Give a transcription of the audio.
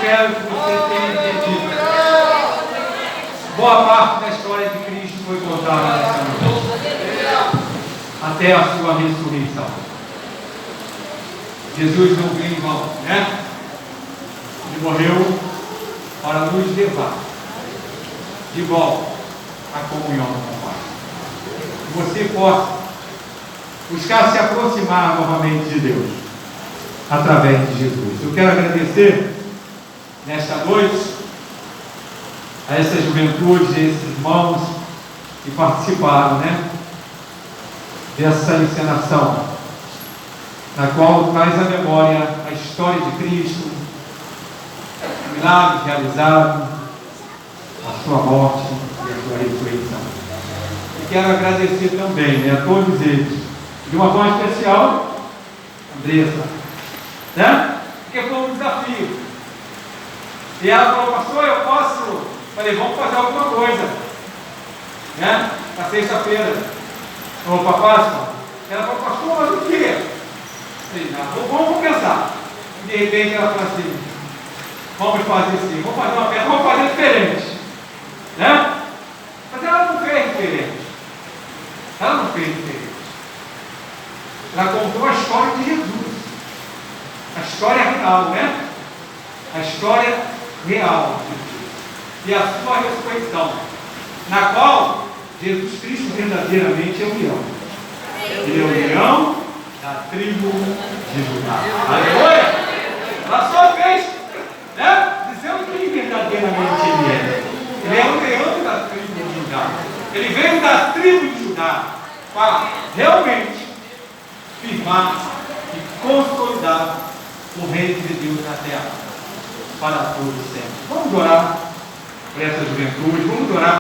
espero que você tenha entendido. Boa parte da história de Cristo foi contada nessa noite, até a sua ressurreição. Jesus não veio em vão, né? Ele morreu para nos levar de volta à comunhão com o Pai. Que você possa buscar se aproximar novamente de Deus através de Jesus. Eu quero agradecer nesta noite a essa juventude, a esses irmãos que participaram, né, dessa encenação, na qual traz à memória a história de Cristo, o milagre realizado, a sua morte e a sua ressurreição. E quero agradecer também, né, a todos eles, de uma forma especial, Andressa, né? Porque foi um desafio. E ela falou: pastor, eu posso? Falei: vamos fazer alguma coisa, né? Na sexta-feira, vamos para a Páscoa. Ela falou: pastor, mas o quê? Falei: não, vamos pensar. E de repente ela falou assim: vamos fazer assim, vamos fazer uma festa, vamos fazer diferente, né? Mas ela não fez diferente. Ela não fez diferente. Ela contou a história de Jesus. A história real, né? A história real de Jesus. E a sua ressurreição, na qual Jesus Cristo verdadeiramente é o leão. Ele é o leão da tribo de Judá. Aleluia! Ela só fez, né, dizendo que verdadeiramente ele é. Ele é o leão da tribo de Judá. Ele veio da tribo de Judá para realmente firmar e consolidar o reino de Deus na terra para todos sempre. Vamos orar por essa juventude, vamos orar